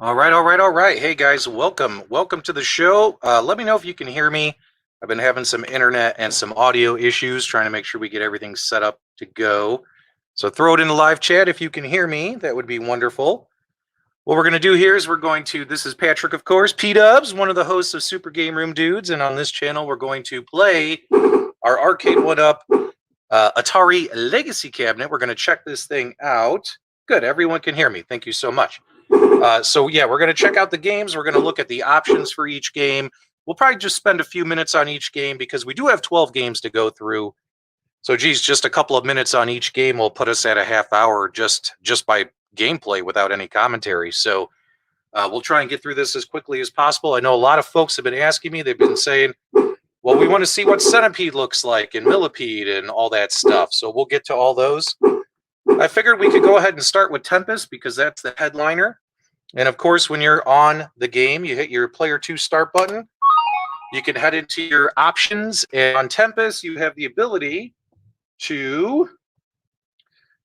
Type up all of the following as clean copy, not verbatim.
All right. Hey guys, welcome to the show. Let me know if you can hear me. I've been having some internet and some audio issues trying to make sure we get everything set up to go. So throw it in the live chat if you can hear me. That would be wonderful. What we're going to do here is this is Patrick, of course, PDubs, one of the hosts of Super Game Room Dudes. And on this channel, we're going to play our Arcade1Up Atari Legacy cabinet. We're going to check this thing out. Good, everyone can hear me. Thank you so much. So yeah, we're going to check out the games. We're going to look at the options for each game. We'll probably just spend a few minutes on each game because we do have 12 games to go through. So geez, just a couple of minutes on each game will put us at a half hour just by gameplay without any commentary. So we'll try and get through this as quickly as possible. I know a lot of folks have been asking me. They've been saying, well, we want to see what Centipede looks like and Millipede and all that stuff. So we'll get to all those. I figured we could go ahead and start with Tempest because that's the headliner. And of course, when you're on the game, you hit your player 2 start button. You can head into your options. And on Tempest, you have the ability to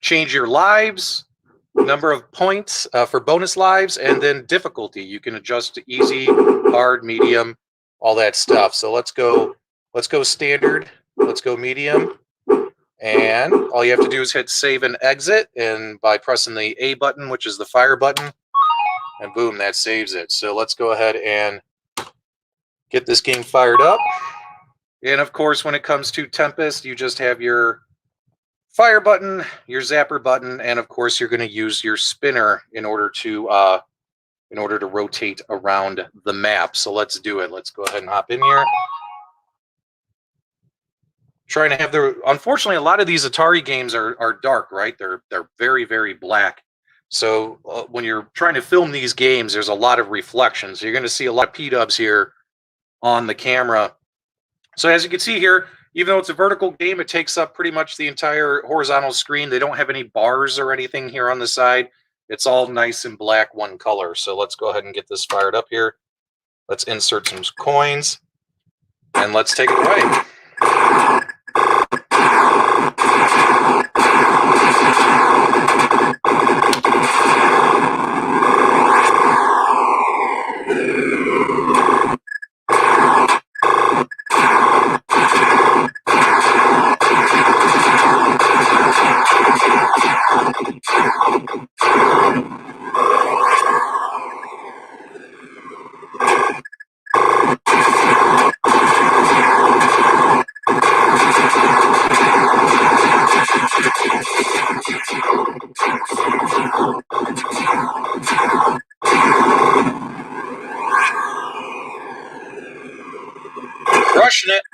change your lives, number of points for bonus lives, and then difficulty. You can adjust to easy, hard, medium, all that stuff. So let's go standard. Let's go medium. And all you have to do is hit save and exit. And by pressing the A button, which is the fire button, and boom, that saves it. So let's go ahead and get this game fired up. And of course, when it comes to Tempest, you just have your fire button, your zapper button, and of course, you're going to use your spinner in order to rotate around the map. So let's do it. Let's go ahead and hop in here. Trying to have unfortunately, a lot of these Atari games are dark, right? They're very, very black. So when you're trying to film these games, there's a lot of reflections. So you're going to see a lot of PDubs here on the camera. So as you can see here, even though it's a vertical game, it takes up pretty much the entire horizontal screen. They don't have any bars or anything here on the side. It's all nice and black, one color. So let's go ahead and get this fired up here. Let's insert some coins, and let's take it away.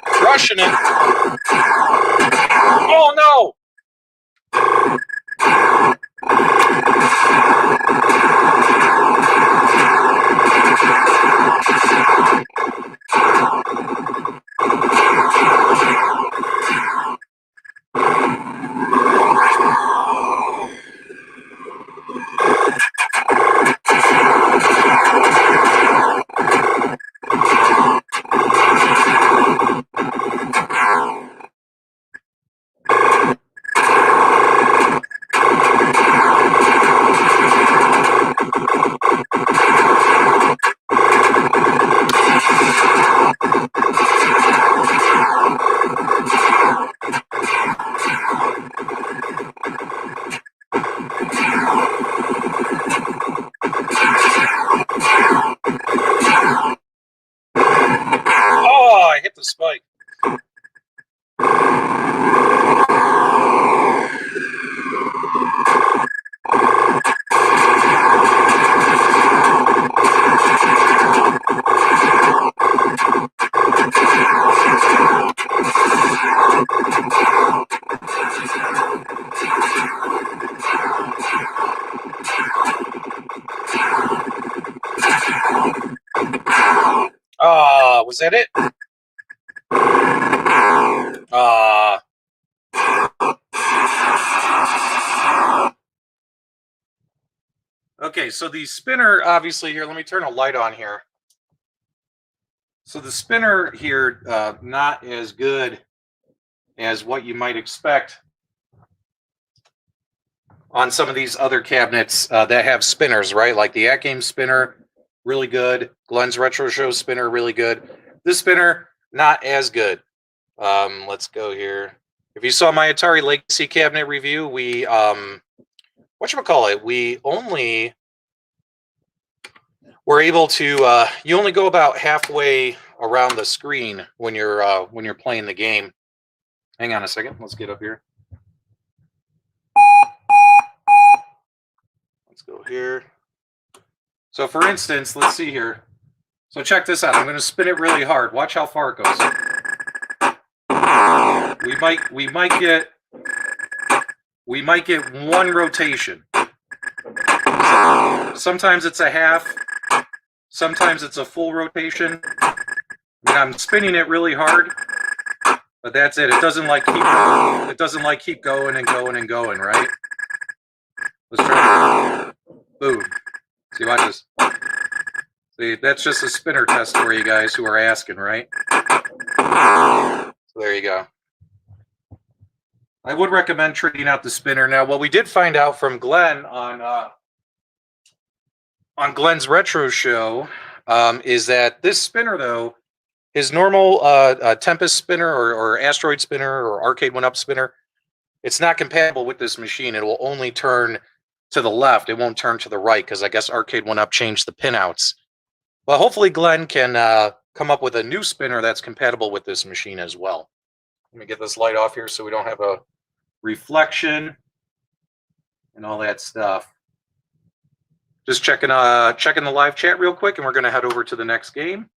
Crushing it. Oh no! Oh, I hit the spike. Was that it? Okay, so the spinner, obviously here, let me turn a light on here. So the spinner here, not as good as what you might expect on some of these other cabinets that have spinners, right? Like the At Game spinner, really good. Glenn's Retro Show spinner, really good. This spinner, not as good. Let's go here. If you saw my Atari Legacy cabinet review, we whatchamacallit, we only were able to you only go about halfway around the screen when you're playing the game. Hang on a second, let's get up here. Let's go here. So for instance, let's see here. So check this out. I'm going to spin it really hard. Watch how far it goes. We might get one rotation. Sometimes it's a half. Sometimes it's a full rotation. I mean, I'm spinning it really hard, but that's it. It doesn't like keep going and going and going, right? Let's try it. Boom. See, watch this. See, that's just a spinner test for you guys who are asking, right? So there you go. I would recommend trading out the spinner. Now, what we did find out from Glenn on Glenn's Retro Show is that this spinner, though, his normal Tempest spinner or Asteroid spinner or Arcade1Up spinner, it's not compatible with this machine. It will only turn to the left. It won't turn to the right because I guess Arcade1Up changed the pinouts. But hopefully Glenn can come up with a new spinner that's compatible with this machine as well. Let me get this light off here so we don't have a reflection and all that stuff. Just checking the live chat real quick, and we're going to head over to the next game.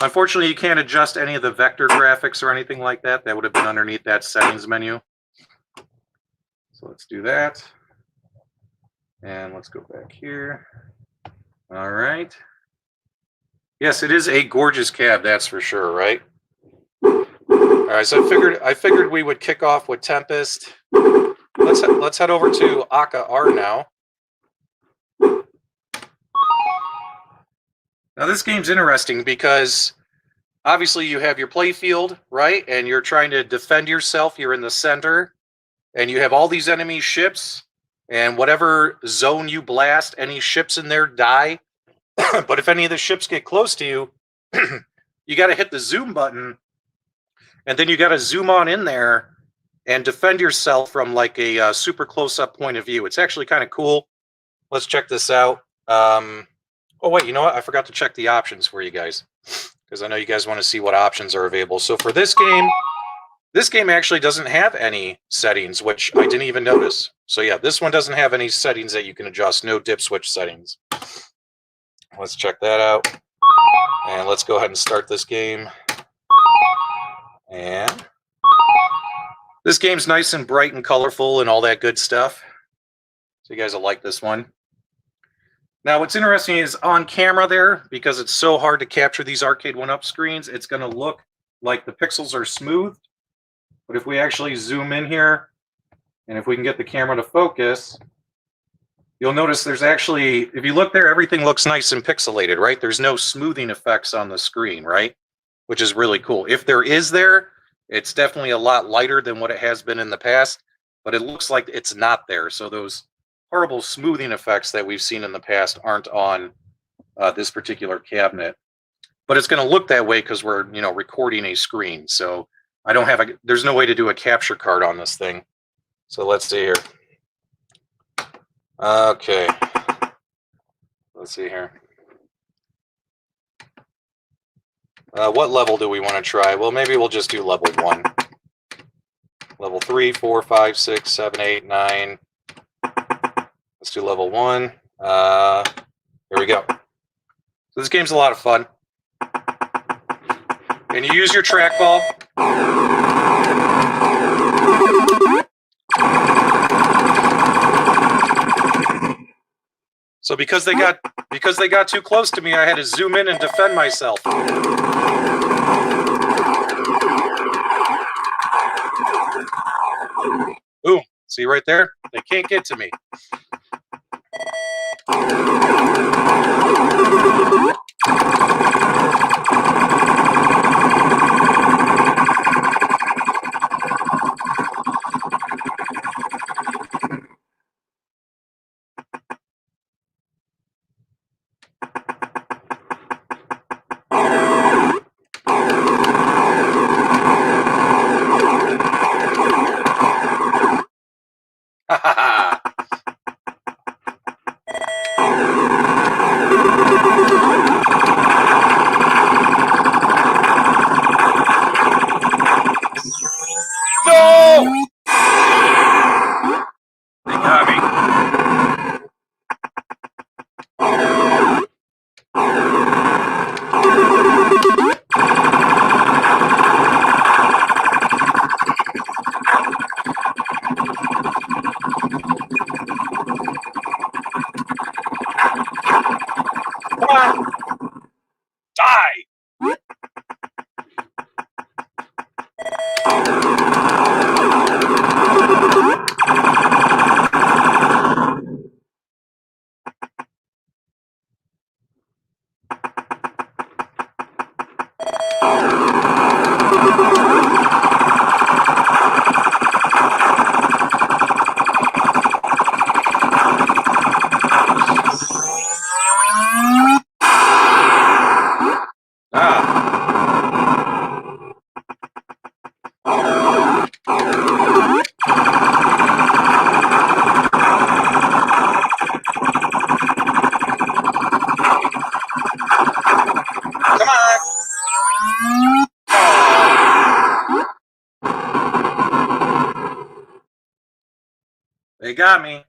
Unfortunately, you can't adjust any of the vector graphics or anything like that. That would have been underneath that settings menu. So let's do that. And let's go back here. All right. Yes, it is a gorgeous cab, that's for sure, right? All right, so I figured we would kick off with Tempest. Let's head over to Aka R now. Now this game's interesting because obviously you have your play field, right? And you're trying to defend yourself. You're in the center, and you have all these enemy ships. And whatever zone you blast, any ships in there die. But if any of the ships get close to you, you got to hit the zoom button, and then you got to zoom on in there and defend yourself from like a super close-up point of view. It's actually kind of cool. Let's check this out. Oh, wait, you know what? I forgot to check the options for you guys because I know you guys want to see what options are available. So for this game actually doesn't have any settings, which I didn't even notice. So yeah, this one doesn't have any settings that you can adjust. No dip switch settings. Let's check that out. And let's go ahead and start this game. And this game's nice and bright and colorful and all that good stuff. So you guys will like this one. Now, what's interesting is on camera there, because it's so hard to capture these Arcade1Up screens, it's going to look like the pixels are smooth. But if we actually zoom in here, and if we can get the camera to focus, you'll notice there's actually, if you look there, everything looks nice and pixelated, right? There's no smoothing effects on the screen, right? Which is really cool. If there is there, it's definitely a lot lighter than what it has been in the past, but it looks like it's not there. So those horrible smoothing effects that we've seen in the past aren't on this particular cabinet. But it's going to look that way because we're, recording a screen. So I don't have there's no way to do a capture card on this thing. So let's see here. Okay. Let's see here. What level do we want to try? Well, maybe we'll just do level 1. Level 3, 4, 5, 6, 7, 8, 9. Let's do level 1. Here we go. So this game's a lot of fun. And you use your trackball. So because they got too close to me, I had to zoom in and defend myself. Boom. See right there? They can't get to me. Come on. They got me.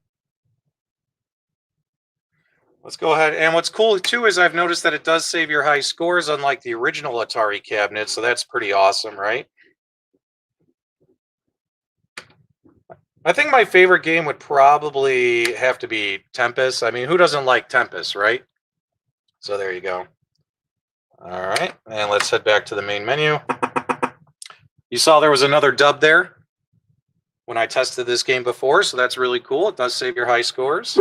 Let's go ahead. And what's cool too is I've noticed that it does save your high scores, unlike the original Atari cabinet. So that's pretty awesome, right? I think my favorite game would probably have to be Tempest. I mean, who doesn't like Tempest, right? So there you go. All right, and let's head back to the main menu. You saw there was another dub there when I tested this game before, so that's really cool. It does save your high scores.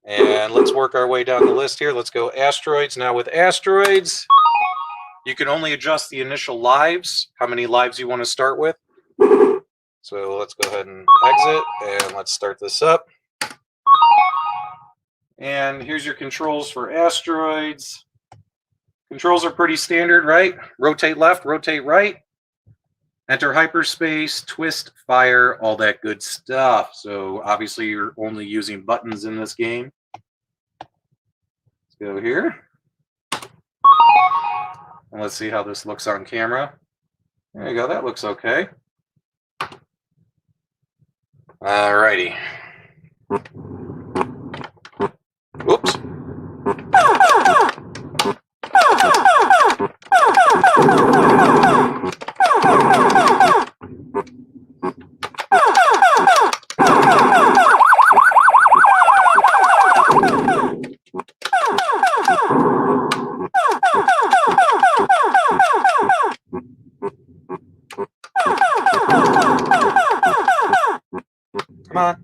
And let's work our way down the list here. Let's go Asteroids. Now with Asteroids, you can only adjust the initial lives, how many lives you want to start with. So let's go ahead and exit, and let's start this up. And here's your controls for Asteroids. Controls are pretty standard, right? Rotate left, rotate right. Enter hyperspace, twist, fire, all that good stuff. So obviously you're only using buttons in this game. Let's go here. And let's see how this looks on camera. There you go, that looks okay. Alrighty. Whoops. Come on.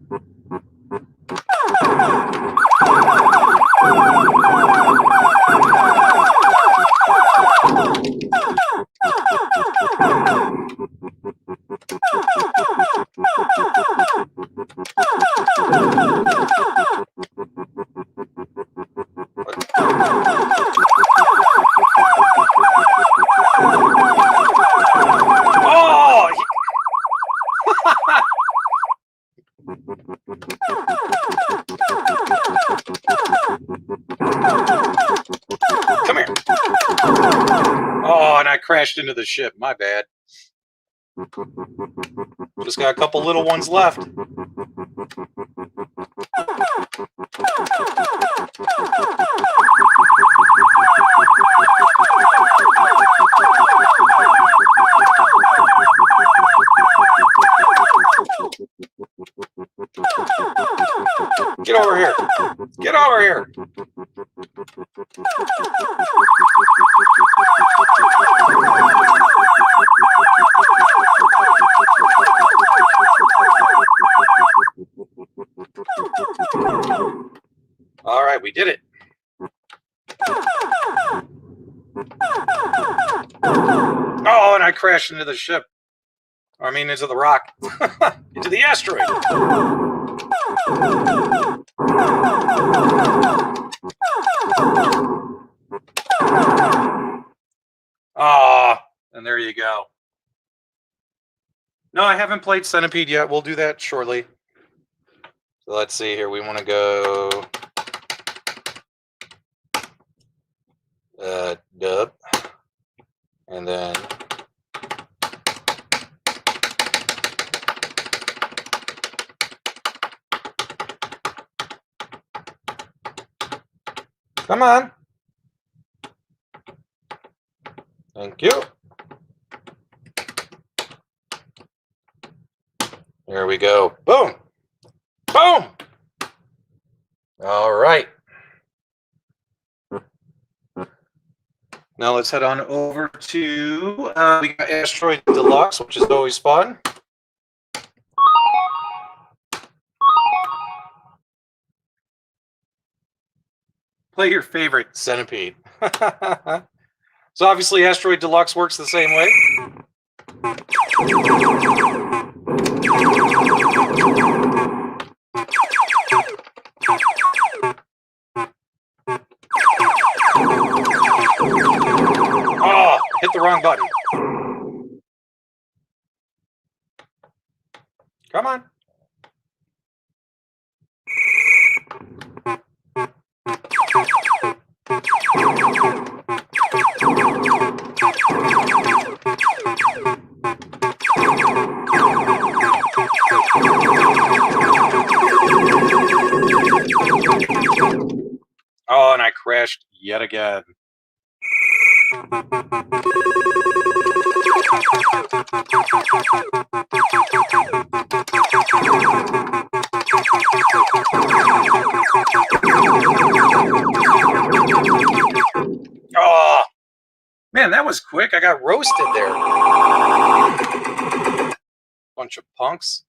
Oh! Come here. Oh, and I crashed into the ship. My bad. Just got a couple little ones left. Get over here. Get over here. All right, we did it. Oh, and I crashed into the ship. I mean, into the rock. Into the asteroid. Ah, and there you go. No, I haven't played Centipede yet. We'll do that shortly. So let's see here. We want to go dub, and then come on. Thank you. There we go. Boom. Boom. All right. Now let's head on over to, we got Asteroid Deluxe, which is always fun. Play your favorite Centipede. So obviously Asteroid Deluxe works the same way. Oh, hit the wrong button. Come on. Oh, and I crashed yet again. Oh, man, that was quick. I got roasted there. Bunch of punks.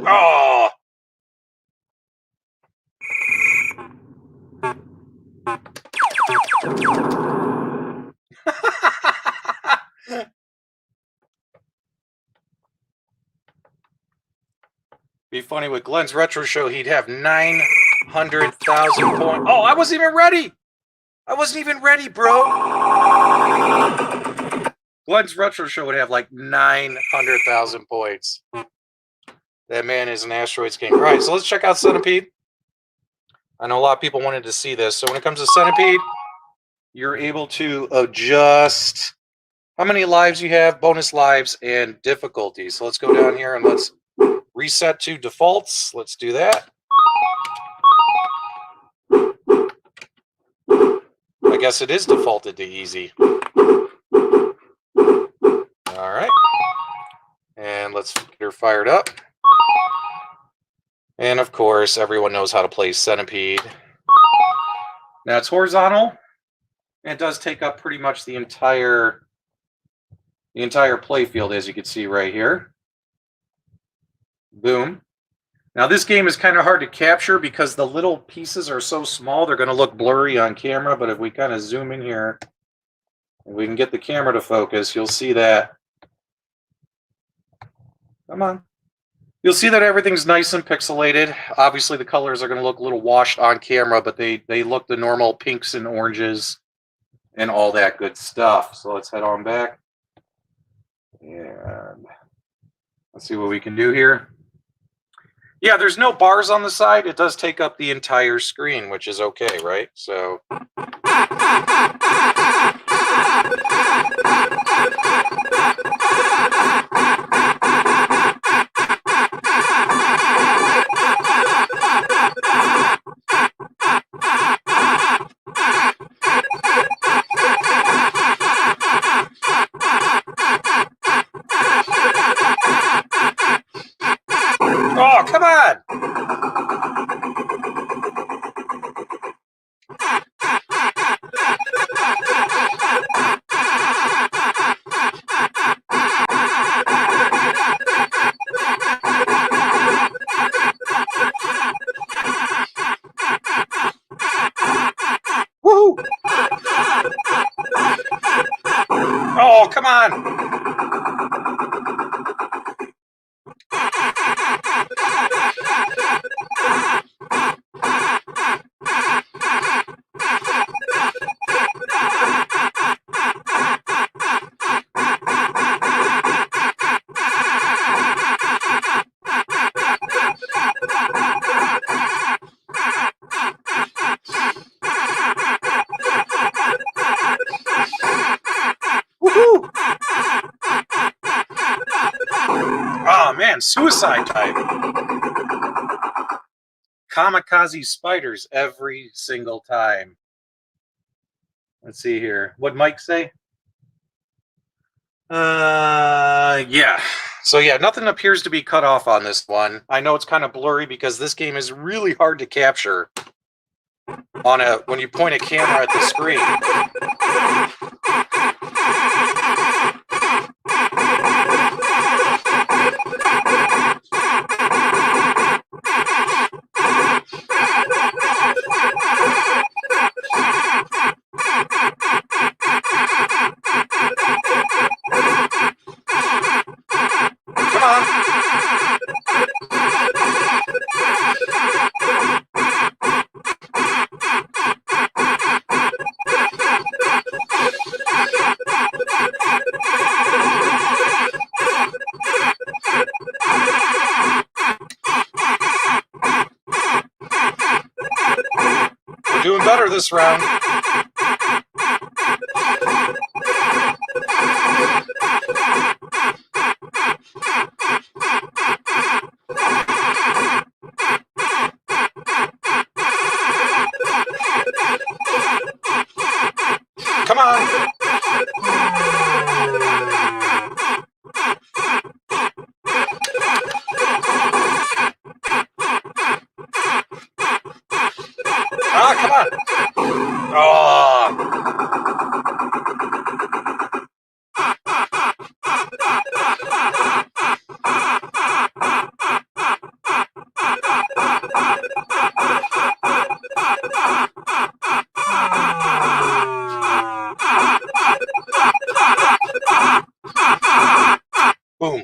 Oh. Be funny with Glenn's retro show, he'd have 900,000 points. Oh, I wasn't even ready. I wasn't even ready, bro. Glenn's retro show would have like 900,000 points. That man is an Asteroids King. All right, so let's check out Centipede. I know a lot of people wanted to see this. So when it comes to Centipede, you're able to adjust how many lives you have, bonus lives, and difficulty. So let's go down here and let's reset to defaults. Let's do that. I guess it is defaulted to easy. All right. And let's get her fired up. And of course, everyone knows how to play Centipede. Now it's horizontal. And it does take up pretty much the entire play field, as you can see right here. Boom. Now this game is kind of hard to capture because the little pieces are so small, they're going to look blurry on camera. But if we kind of zoom in here and we can get the camera to focus, you'll see that. Come on. You'll see that everything's nice and pixelated. Obviously, the colors are going to look a little washed on camera, but they look the normal pinks and oranges and all that good stuff. So let's head on back. And let's see what we can do here. Yeah, there's no bars on the side. It does take up the entire screen, which is okay, right? So... Oh, come on! Woo! Oh, come on! Oh man, suicide type. Kamikaze spiders every single time. Let's see here. What'd Mike say? Yeah. So yeah, nothing appears to be cut off on this one. I know it's kind of blurry because this game is really hard to capture on when you point a camera at the screen. this round. Come on. Ah, come on. Oh. Boom.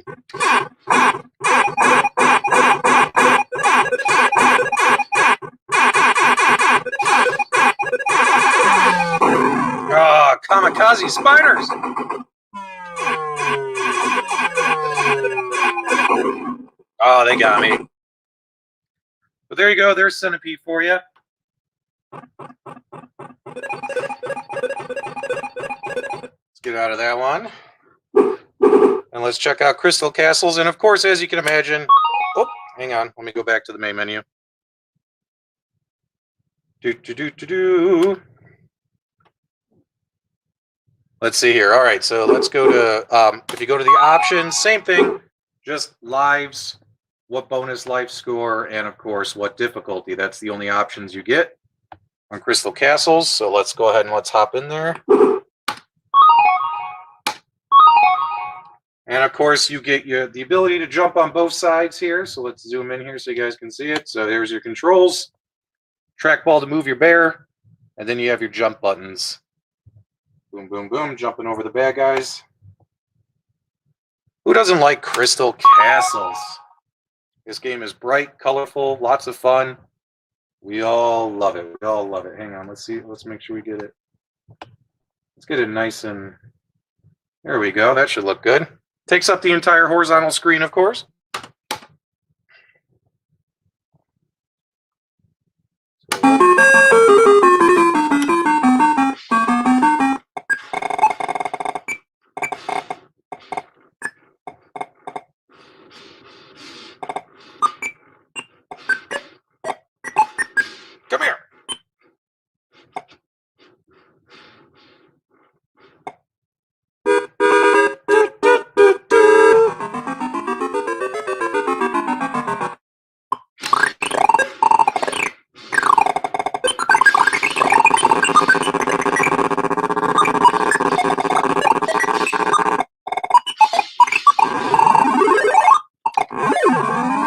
Oh, kamikaze spiders. Oh, they got me. But there you go. There's Centipede for you. Let's get out of that one. And let's check out Crystal Castles. And of course, as you can imagine, oh, hang on. Let me go back to the main menu. Let's see here. All right, so let's go to, if you go to the options, same thing, just lives, what bonus life score, and of course, what difficulty. That's the only options you get on Crystal Castles. So let's go ahead and let's hop in there. And of course, you get the ability to jump on both sides here. So let's zoom in here so you guys can see it. So there's your controls, trackball to move your bear, and then you have your jump buttons. Boom, boom, boom, jumping over the bad guys. Who doesn't like Crystal Castles? This game is bright, colorful, lots of fun. We all love it. We all love it. Hang on, let's see. Let's make sure we get it. Let's get it nice and... There we go. That should look good. Takes up the entire horizontal screen, of course. Come here.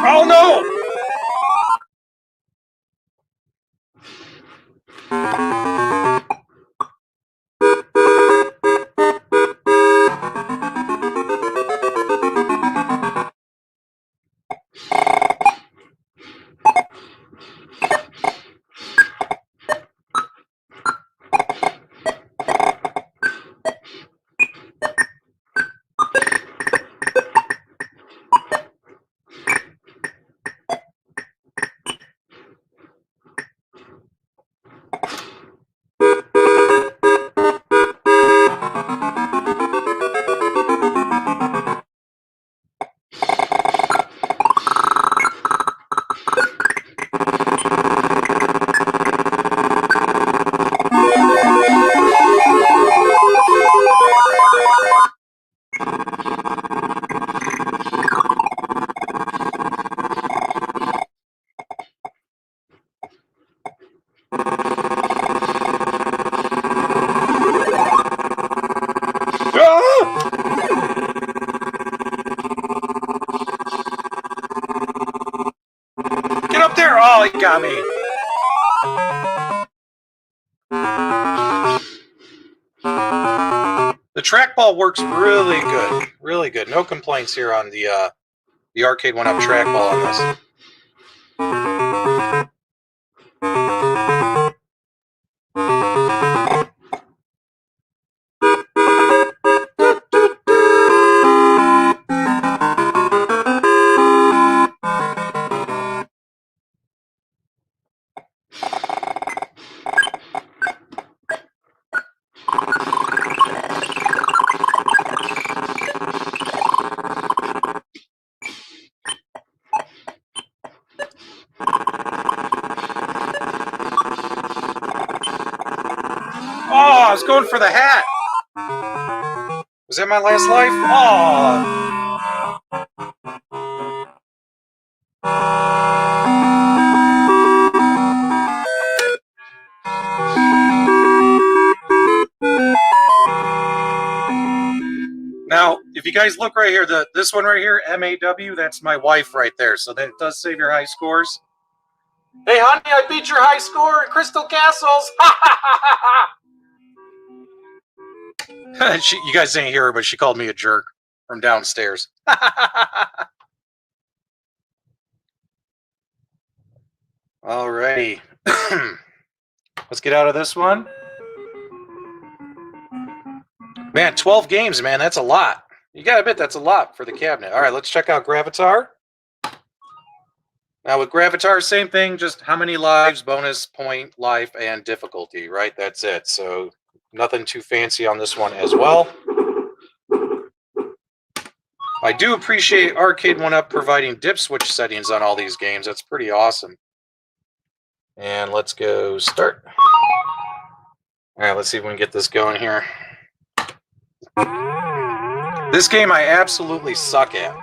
Oh no! Get up there! Oh, he got me. The trackball works really good. Really good. No complaints here on the Arcade1Up trackball on this. I was going for the hat. Was that my last life? Oh. Now, if you guys look right here, this one right here, MAW, that's my wife right there. So that does save your high scores. Hey, honey, I beat your high score at Crystal Castles. You guys didn't hear her, but she called me a jerk from downstairs. Alrighty. Let's get out of this one. Man, 12 games, man. That's a lot. You got to admit, that's a lot for the cabinet. All right, let's check out Gravatar. Now, with Gravatar, same thing, just how many lives, bonus, point, life, and difficulty, right? That's it. So nothing too fancy on this one as well. I do appreciate Arcade1Up providing dip switch settings on all these games. That's pretty awesome. And let's go start. All right, let's see if we can get this going here. This game I absolutely suck at.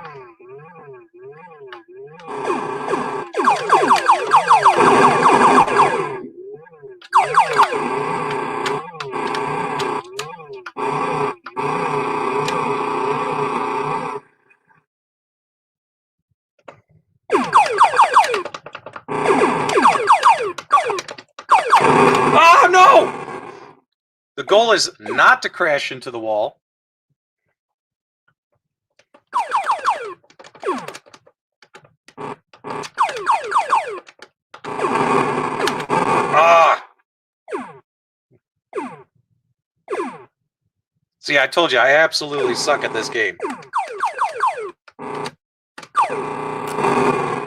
Oh, no! The goal is not to crash into the wall. Ah! See, I told you, I absolutely suck at this game.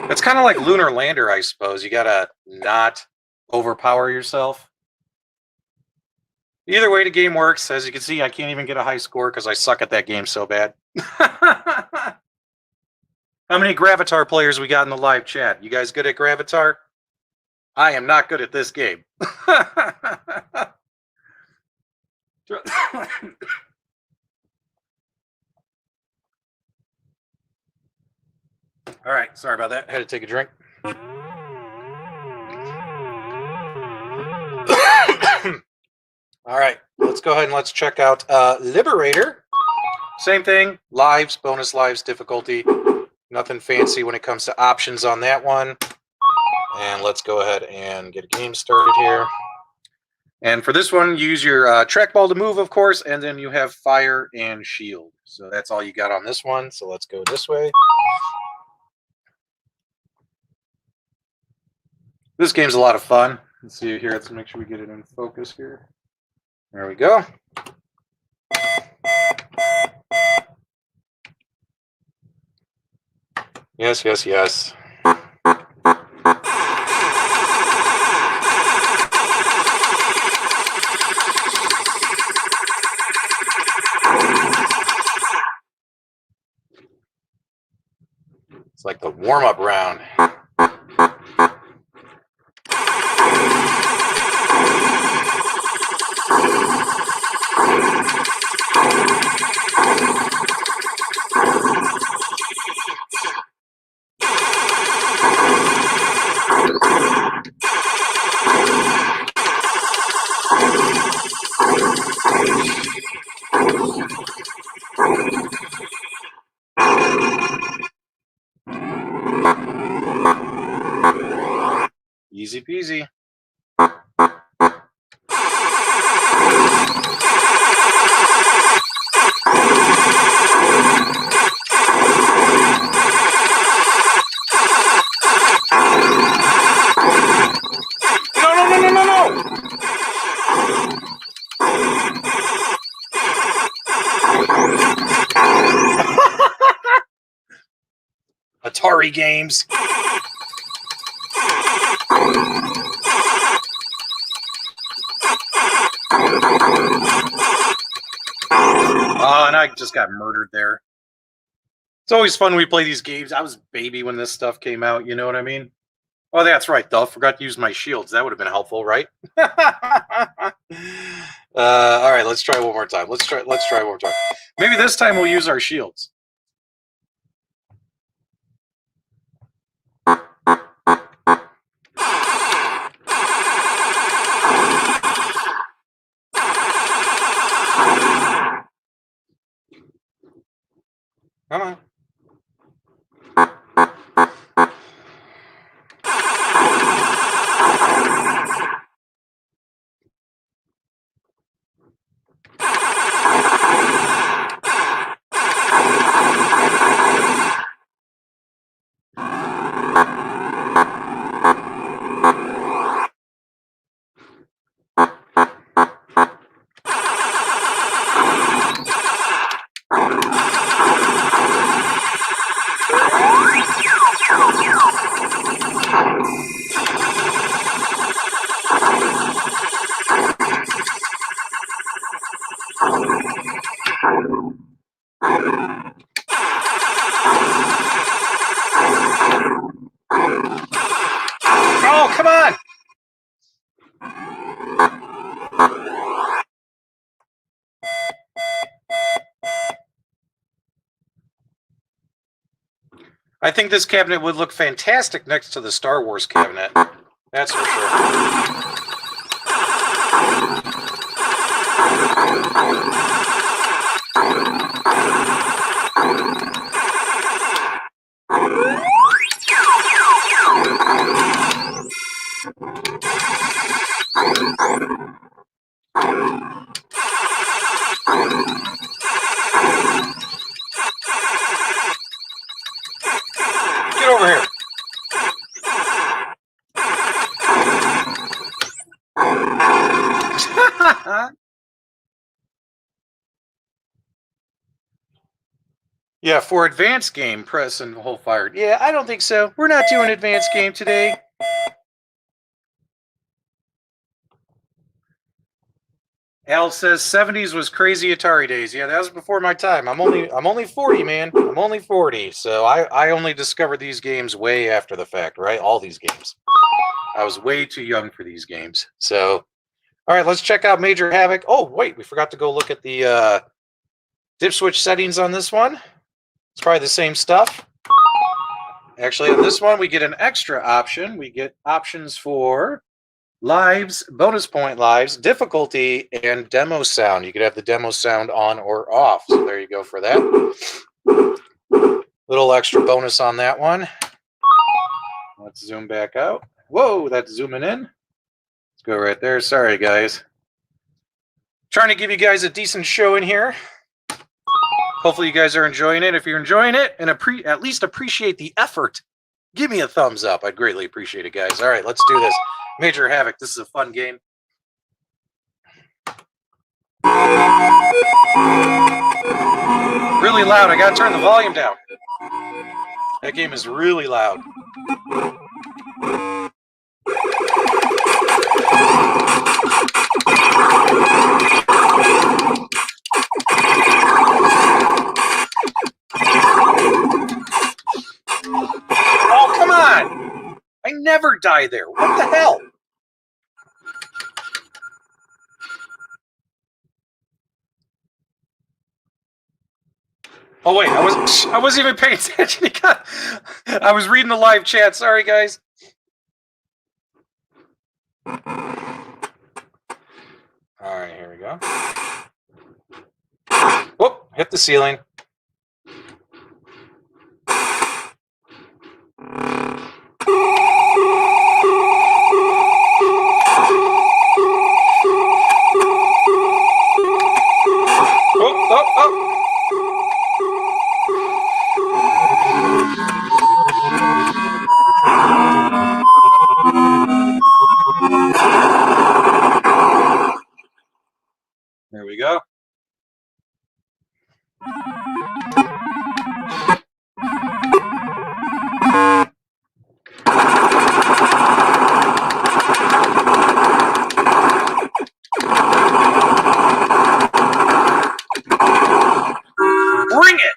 It's kind of like Lunar Lander, I suppose. You gotta not overpower yourself. Either way, the game works. As you can see, I can't even get a high score because I suck at that game so bad. How many Gravatar players we got in the live chat? You guys good at Gravatar? I am not good at this game. All right, sorry about that. Had to take a drink. All right, let's go ahead and let's check out Liberator. Same thing, lives, bonus lives, difficulty. Nothing fancy when it comes to options on that one. And let's go ahead and get a game started here. And for this one, use your trackball to move, of course, and then you have fire and shield. So that's all you got on this one. So let's go this way. This game's a lot of fun. Let's see here. Let's make sure we get it in focus here. There we go. Yes, yes, yes. It's like the warm-up round. Easy peasy. No. Atari games. Oh, and I just got murdered there. It's always fun when we play these games. I was a baby when this stuff came out, you know what I mean? Oh, that's right, though. Forgot to use my shields. That would have been helpful, right? All right, let's try one more time. Let's try one more time. Maybe this time we'll use our shields. Come on. Oh, come on! I think this cabinet would look fantastic next to the Star Wars cabinet. That's for sure. Get over here. Yeah, for advanced game, press and hold fire. Yeah, I don't think so. We're not doing advanced game today. Al says 70s was crazy Atari days. Yeah, that was before my time. I'm only 40, man. I'm only 40. So I only discovered these games way after the fact, right? All these games. I was way too young for these games. So all right, let's check out Major Havoc. Oh, wait, we forgot to go look at the dip switch settings on this one. It's probably the same stuff. Actually, on this one, we get an extra option. We get options for lives, bonus point lives, difficulty, and demo sound. You could have the demo sound on or off. So there you go for that. Little extra bonus on that one. Let's zoom back out. Whoa, that's zooming in. Let's go right there. Sorry, guys. Trying to give you guys a decent show in here. Hopefully you guys are enjoying it. If you're enjoying it and at least appreciate the effort, give me a thumbs up. I'd greatly appreciate it, guys. All right, let's do this. Major Havoc. This is a fun game. Really loud. I gotta turn the volume down. That game is really loud. Oh, come on! I never die there. What the hell? Oh wait, I wasn't even paying attention. I was reading the live chat. Sorry, guys. All right, here we go. Whoop! Hit the ceiling. There we go. Bring it!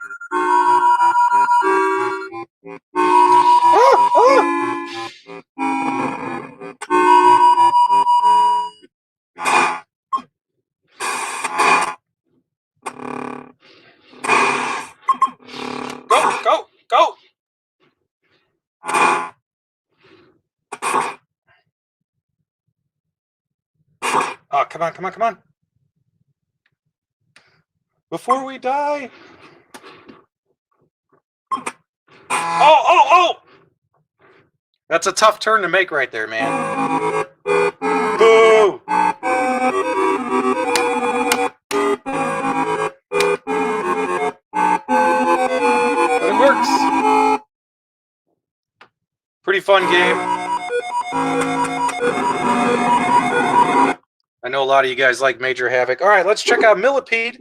come on, come on, come on. Before we die. Oh! That's a tough turn to make right there, man. Boo! But it works. Pretty fun game. I know a lot of you guys like Major Havoc. All right, let's check out Millipede.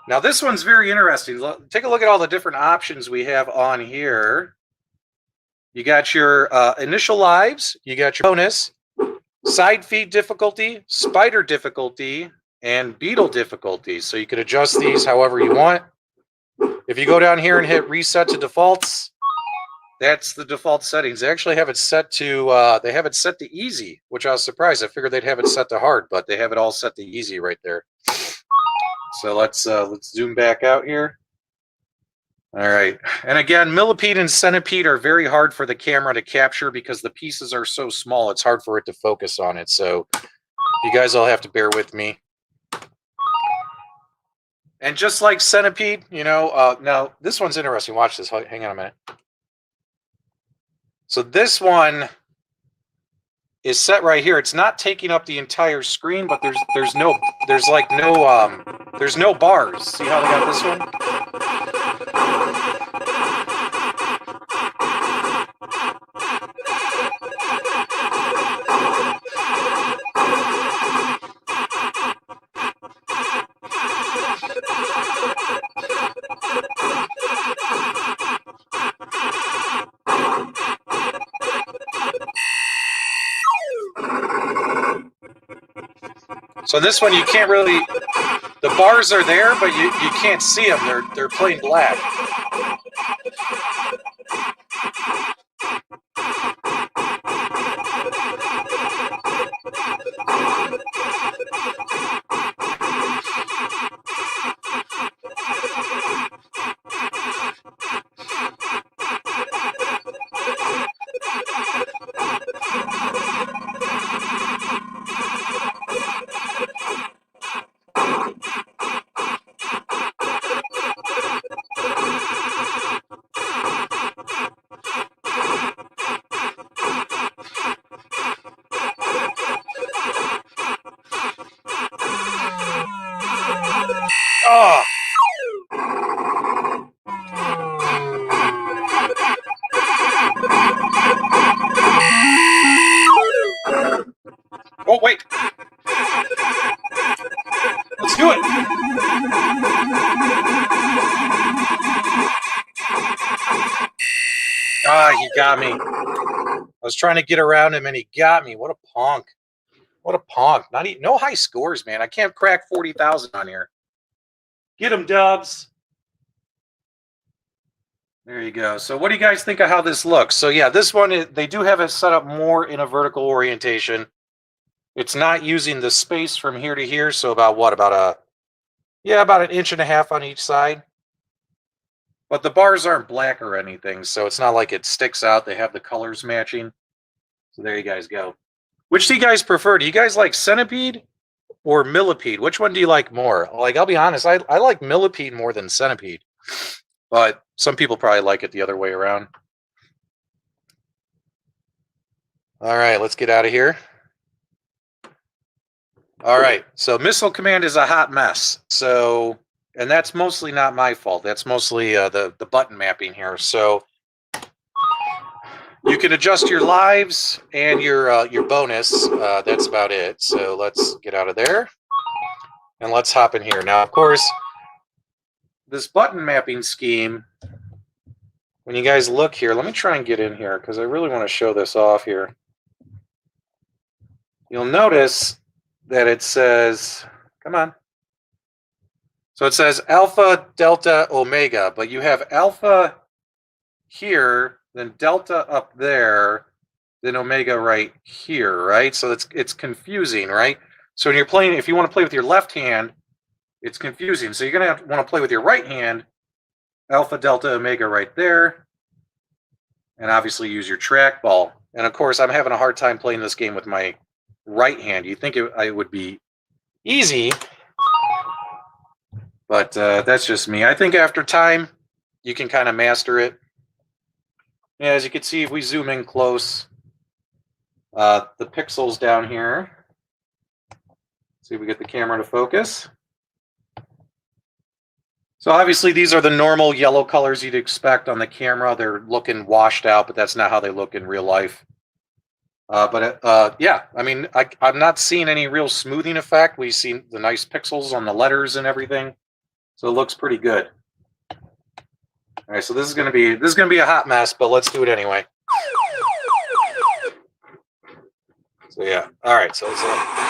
Now this one's very interesting. Take a look at all the different options we have on here. You got your initial lives, you got your bonus, side feed difficulty, spider difficulty, and beetle difficulty. So you can adjust these however you want. If you go down here and hit reset to defaults, that's the default settings. They actually have it set to easy, which I was surprised. I figured they'd have it set to hard, but they have it all set to easy right there. So let's zoom back out here. All right, and again, Millipede and Centipede are very hard for the camera to capture because the pieces are so small. It's hard for it to focus on it. So you guys all have to bear with me. And just like Centipede, you know, now this one's interesting. Watch this. Hang on a minute. So this one is set right here. It's not taking up the entire screen, but there's no bars. See how they got this one? So this one you can't really, the bars are there, but you can't see them. They're plain black. Oh! Oh, wait. Let's do it. Ah, he got me. I was trying to get around him and he got me. What a punk. What a punk. No high scores, man. I can't crack 40,000 on here. Get him, Dubs. There you go. So what do you guys think of how this looks? So yeah, this one, they do have it set up more in a vertical orientation. It's not using the space from here to here. So about what? About an inch and a half on each side. But the bars aren't black or anything. So it's not like it sticks out. They have the colors matching. So there you guys go. Which do you guys prefer? Do you guys like Centipede or Millipede? Which one do you like more? Like, I'll be honest, I like Millipede more than Centipede. But some people probably like it the other way around. All right, let's get out of here. All right, so Missile Command is a hot mess. So, and that's mostly not my fault. That's mostly the button mapping here. So you can adjust your lives and your bonus. That's about it. So let's get out of there. And let's hop in here. Now, of course, this button mapping scheme, when you guys look here, let me try and get in here because I really want to show this off here. You'll notice that it says, come on. So it says alpha, delta, omega, but you have alpha here, then delta up there, then omega right here, right? So it's confusing, right? So when you're playing, if you want to play with your left hand, it's confusing. So you're going to want to play with your right hand, alpha, delta, omega right there, and obviously use your trackball. And of course, I'm having a hard time playing this game with my right hand. You think it would be easy, but that's just me. I think after time, you can kind of master it. Yeah, as you can see, if we zoom in close, the pixels down here. See if we get the camera to focus. So obviously these are the normal yellow colors you'd expect on the camera. They're looking washed out, but that's not how they look in real life. Yeah, I mean, I'm not seeing any real smoothing effect. We've seen the nice pixels on the letters and everything, so it looks pretty good. All right, so this is gonna be a hot mess, but let's do it anyway. So yeah, all right, so it's no.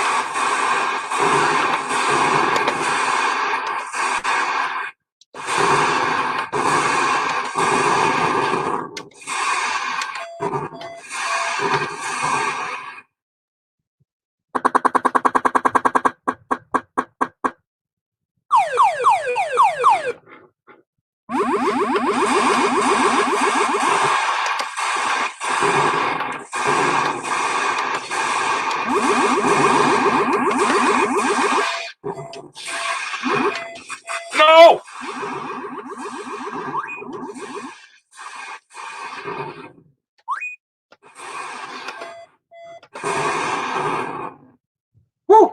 Woo!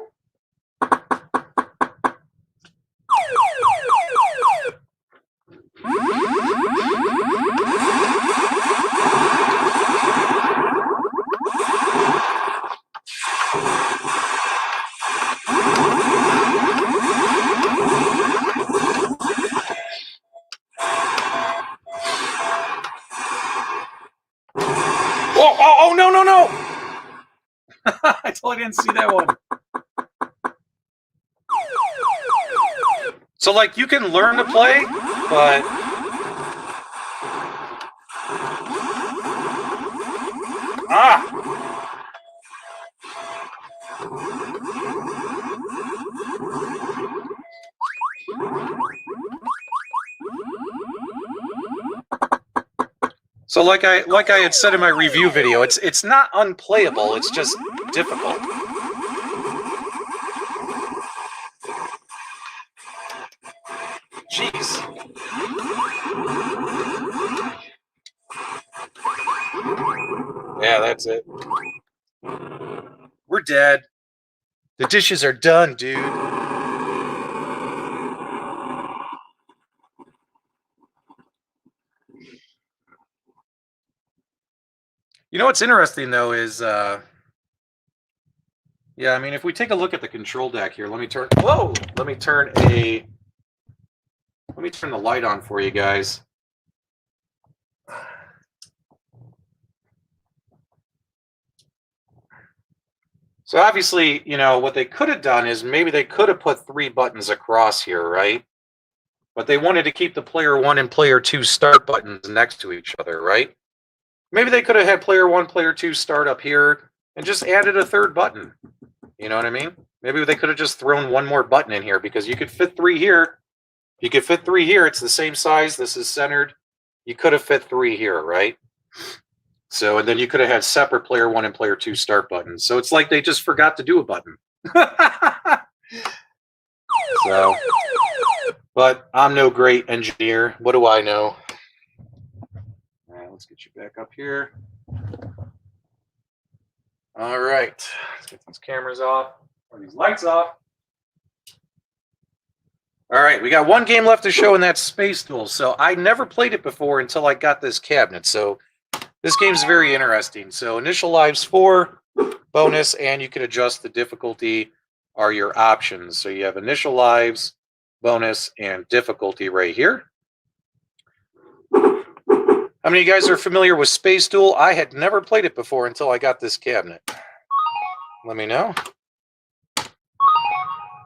Oh, no, no, no! I totally didn't see that one. So, like, you can learn to play, but So like I had said in my review video, it's not unplayable, it's just difficult. Jeez. Yeah, that's it. We're dead. The dishes are done, dude. You know what's interesting though is yeah, I mean if we take a look at the control deck here, let me turn the light on for you guys. So obviously, you know, what they could have done is maybe they could have put 3 buttons across here, right? But they wanted to keep the player 1 and player 2 start buttons next to each other, right? Maybe they could have had player 1, player 2 start up here and just added a 3rd button. You know what I mean? Maybe they could have just thrown 1 more button in here because you could fit 3 here. You could fit 3 here. It's the same size. This is centered. You could have fit 3 here, right? So, and then you could have had separate player 1 and player 2 start buttons. So it's like they just forgot to do a button. So, but I'm no great engineer. What do I know? All right, let's get you back up here. All right, let's get these cameras off, or these lights off. All right, we got 1 game left to show, and that's Space Duel. So I never played it before until I got this cabinet. So this game's very interesting. So initial lives 4, bonus, and you can adjust the difficulty are your options. So you have initial lives, bonus, and difficulty right here. How many of you guys are familiar with Space Duel? I had never played it before until I got this cabinet. Let me know.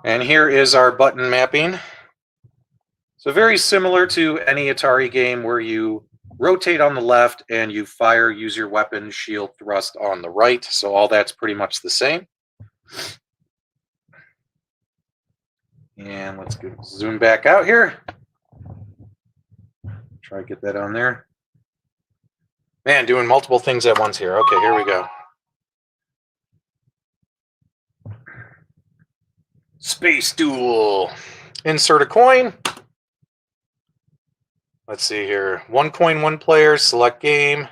And here is our button mapping. So very similar to any Atari game where you rotate on the left and you fire, use your weapon, shield, thrust on the right. So all that's pretty much the same. And let's zoom back out here. Try to get that on there. Man, doing multiple things at once here. Okay, here we go. Space Duel. Insert a coin. Let's see here. 1 coin, 1 player. Select game.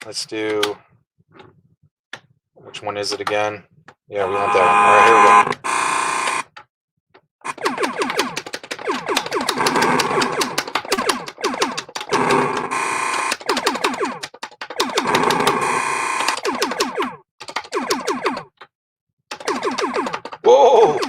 Let's do... Which one is it again? Yeah, we want that one. All right, here we go. Whoa!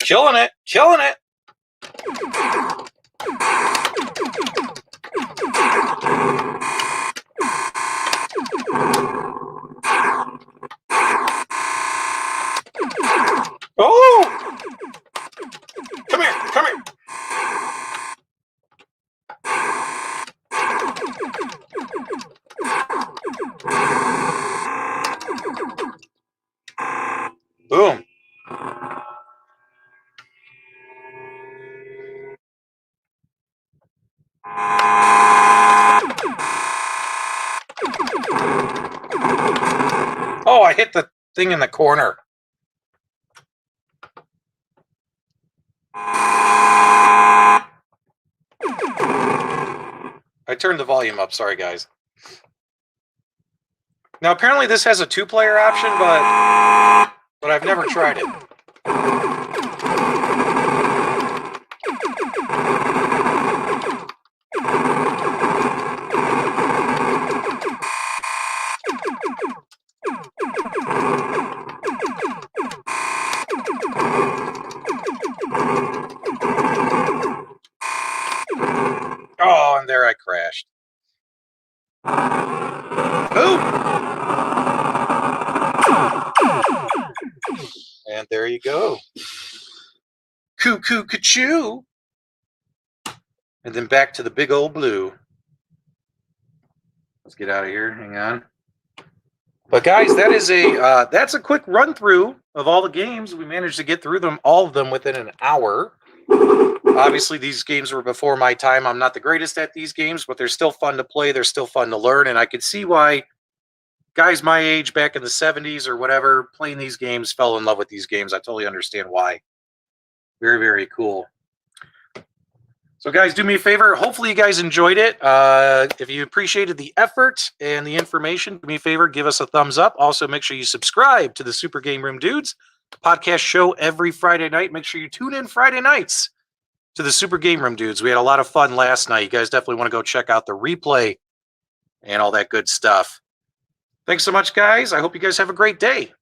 Killing it! Killing it! Oh! Come here! Come here! Boom! Oh, I hit the thing in the corner. I turned the volume up. Sorry, guys. Now, apparently this has a 2-player option, but I've never tried it. Oh, and there I crashed. Boom! And there you go. Cuckoo, ka-choo! And then back to the big old blue. Let's get out of here. Hang on. But guys, that is that's a quick run through of all the games. We managed to get through them, all of them, within an hour. Obviously, these games were before my time. I'm not the greatest at these games, but they're still fun to play. They're still fun to learn, and I could see why guys my age back in the 70s or whatever playing these games fell in love with these games. I totally understand why. Very, very cool. So guys, do me a favor. Hopefully you guys enjoyed it. If you appreciated the effort and the information, do me a favor, give us a thumbs up. Also, make sure you subscribe to the Super Game Room Dudes podcast show every Friday night. Make sure you tune in Friday nights to the Super Game Room Dudes. We had a lot of fun last night. You guys definitely want to go check out the replay and all that good stuff. Thanks so much, guys. I hope you guys have a great day.